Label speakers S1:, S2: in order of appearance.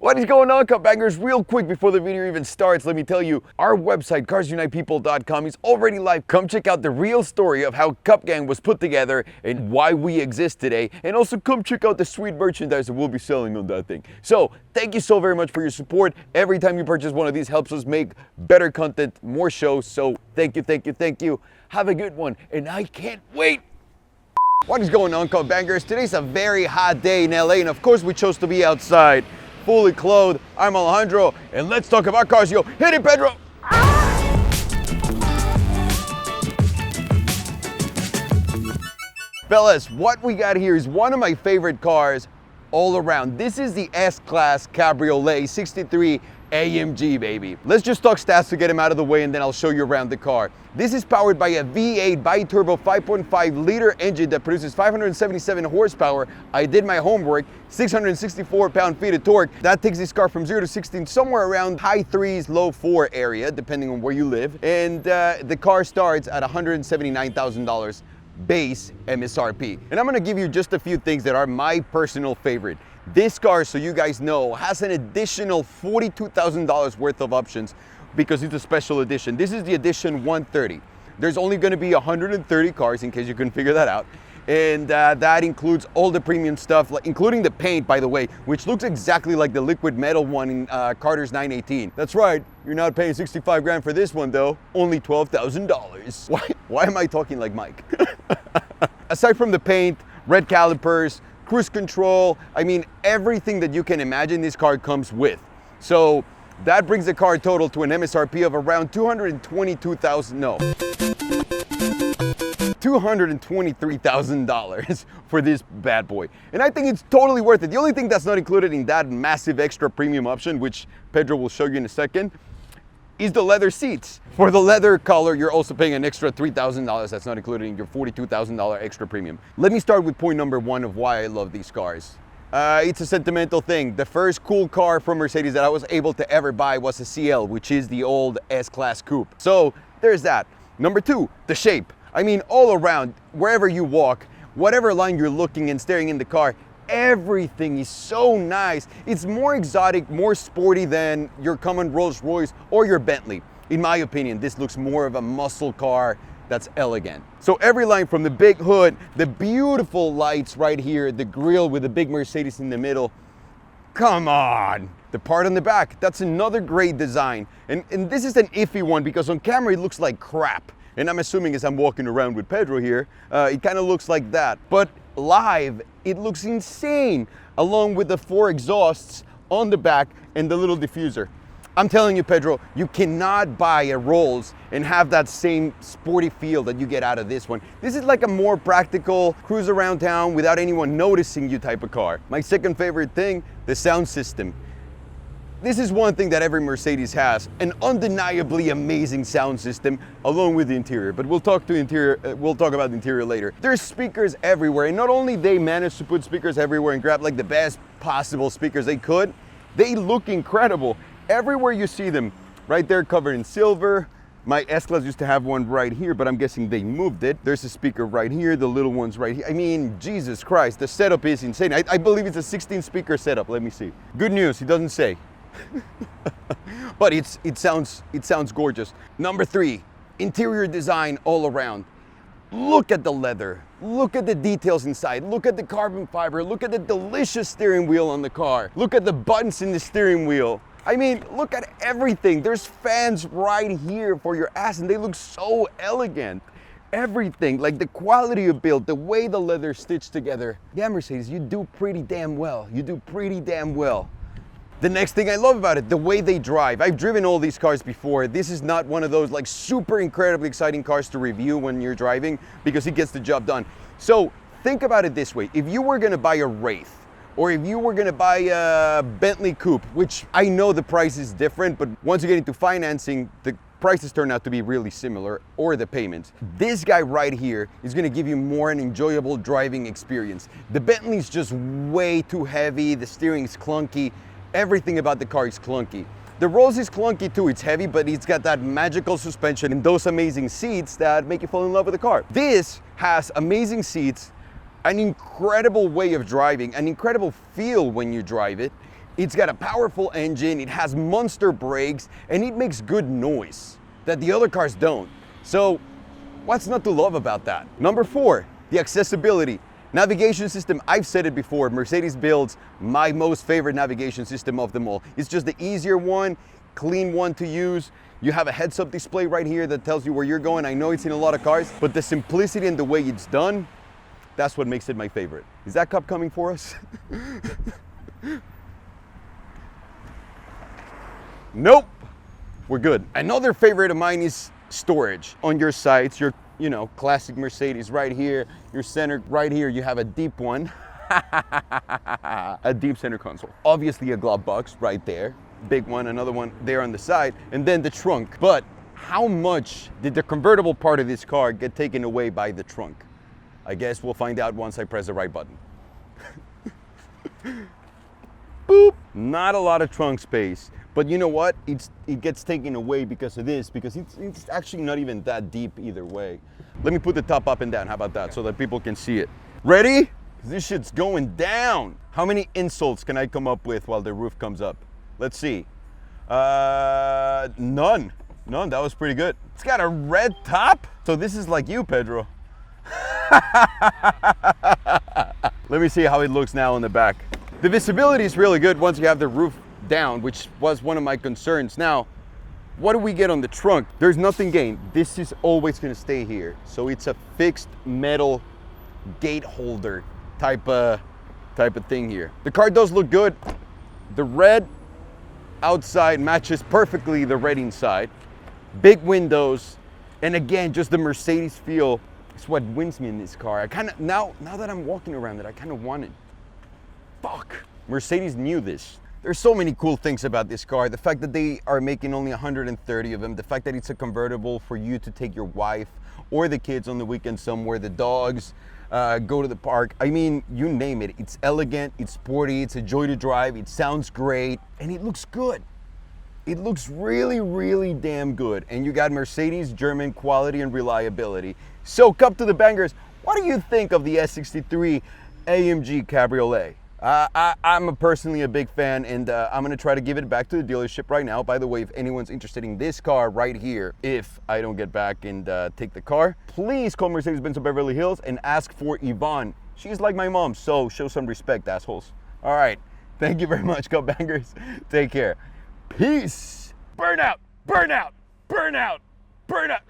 S1: What is going on, Cupbangers? Real quick before the video even starts, let me tell you, our website, carsunitepeople.com, is already live. Come check out the real story of how Cup Gang was put together and why we exist today. And also come check out the sweet merchandise that we'll be selling on that thing. So, thank you so very much for your support. Every time you purchase one of these helps us make better content, more shows. So, thank you, thank you, thank you. Have a good one, and I can't wait. What is going on, Cupbangers? Today's a very hot day in LA, and of course we chose to be outside. Fully clothed. I'm Alejandro, and let's talk about cars. Yo, hit it, Pedro! Fellas, what we got here is one of my favorite cars all around. This is the S-Class Cabriolet 63 AMG, baby. Let's just talk stats to get him out of the way, and then I'll show you around the car. This is powered by a V8 bi-turbo 5.5 liter engine that produces 577 horsepower. I did my homework, 664 pound-feet of torque. That takes this car from 0 to 16 somewhere around high 3s, low 4 area, depending on where you live. And the car starts at $179,000 base MSRP. And I'm gonna give you just a few things that are my personal favorite. This car, so you guys know, has an additional $42,000 worth of options because it's a special edition. This is the edition 130. There's only going to be 130 cars, in case you couldn't figure that out. And that includes all the premium stuff, including the paint, by the way, which looks exactly like the liquid metal one in Carter's 918. That's right, you're not paying 65 grand for this one though, only $12,000. Why am I talking like Mike? Aside from the paint, red calipers, cruise control, I mean, everything that you can imagine this car comes with. So that brings the car total to an MSRP of around $223,000 for this bad boy. And I think it's totally worth it. The only thing that's not included in that massive extra premium option, which Pedro will show you in a second, is the leather seats. For the leather color, you're also paying an extra $3,000. That's not included in your $42,000 extra premium. Let me start with point number one of why I love these cars. It's a sentimental thing. The first cool car from Mercedes that I was able to ever buy was a CL, which is the old S-Class Coupe. So there's that. Number two, the shape. I mean, all around, wherever you walk, whatever line you're looking and staring in the car, everything is so nice. It's more exotic, more sporty than your common Rolls Royce or your Bentley. In my opinion, this looks more of a muscle car that's elegant. So every line, from the big hood, the beautiful lights right here, the grille with the big Mercedes in the middle. Come on! The part on the back, that's another great design. And this is an iffy one because on camera it looks like crap. And I'm assuming as I'm walking around with Pedro here, it kind of looks like that. But live, it looks insane, along with the 4 exhausts on the back and the little diffuser. I'm telling you, Pedro, you cannot buy a Rolls and have that same sporty feel that you get out of this one. This is like a more practical, cruise around town without anyone noticing you type of car. My second favorite thing, the sound system. This is one thing that every Mercedes has, an undeniably amazing sound system, along with the interior. But we'll talk about the interior later. There's speakers everywhere, and not only they managed to put speakers everywhere and grab like the best possible speakers they could, they look incredible. Everywhere you see them, right there covered in silver. My S-Class used to have one right here, but I'm guessing they moved it. There's a speaker right here, the little one's right here. I mean, Jesus Christ, the setup is insane. I believe it's a 16 speaker setup, let me see. Good news, he doesn't say. But it sounds gorgeous. Number 3, interior design all around. Look at the leather, look at the details inside, look at the carbon fiber, look at the delicious steering wheel on the car, look at the buttons in the steering wheel. I mean, look at everything. There's fans right here for your ass, and they look so elegant. Everything, like the quality of build, the way the leather stitched together. Yeah, Mercedes, you do pretty damn well. You do pretty damn well. The next thing I love about it, the way they drive. I've driven all these cars before. This is not one of those like super incredibly exciting cars to review when you're driving because it gets the job done. So think about it this way. If you were gonna buy a Wraith, or if you were gonna buy a Bentley Coupe, which I know the price is different, but once you get into financing, the prices turn out to be really similar, or the payments. This guy right here is gonna give you more an enjoyable driving experience. The Bentley's just way too heavy, the steering is clunky, everything about the car is clunky. The Rolls is clunky too, it's heavy, but it's got that magical suspension and those amazing seats that make you fall in love with the car. This has amazing seats, an incredible way of driving, an incredible feel when you drive it. It's got a powerful engine, it has monster brakes, and it makes good noise that the other cars don't. So what's not to love about that? Number 4, the accessibility. Navigation system, I've said it before, Mercedes builds my most favorite navigation system of them all. It's just the easier one, clean one to use. You have a heads-up display right here that tells you where you're going. I know it's in a lot of cars, but the simplicity and the way it's done, that's what makes it my favorite. Is that cup coming for us? Nope, we're good. Another favorite of mine is storage. On your sides, your classic Mercedes right here, your center right here, you have a deep one, a deep center console. Obviously a glove box right there, big one, another one there on the side, and then the trunk. But how much did the convertible part of this car get taken away by the trunk? I guess we'll find out once I press the right button. Boop, not a lot of trunk space. But you know what? It gets taken away because of this, because it's actually not even that deep either way. Let me put the top up and down, how about that, so that people can see it. Ready? This shit's going down. How many insults can I come up with while the roof comes up? Let's see. None. None, that was pretty good. It's got a red top? So this is like you, Pedro. Let me see how it looks now in the back. The visibility is really good once you have the roof down, which was one of my concerns. Now, what do we get on the trunk? There's nothing gained. This is always gonna stay here. So it's a fixed metal gate holder type of thing here. The car does look good. The red outside matches perfectly the red inside. Big windows, and again, just the Mercedes feel is what wins me in this car. I kind of, now that I'm walking around it, I kind of want it. Fuck, Mercedes knew this. There's so many cool things about this car. The fact that they are making only 130 of them, the fact that it's a convertible for you to take your wife or the kids on the weekend somewhere, the dogs, go to the park. I mean, you name it. It's elegant, it's sporty, it's a joy to drive, it sounds great, and it looks good. It looks really, really damn good. And you got Mercedes German quality and reliability. So, Cup to the Bangers, what do you think of the S63 AMG Cabriolet? I'm personally a big fan, and I'm gonna try to give it back to the dealership right now. By the way, if anyone's interested in this car right here, if I don't get back and take the car, please call Mercedes-Benz of Beverly Hills and ask for Yvonne. She's like my mom, so show some respect, assholes. All right, thank you very much, Cupbangers. Take care. Peace. Burn out, burn out, burn out, burn out.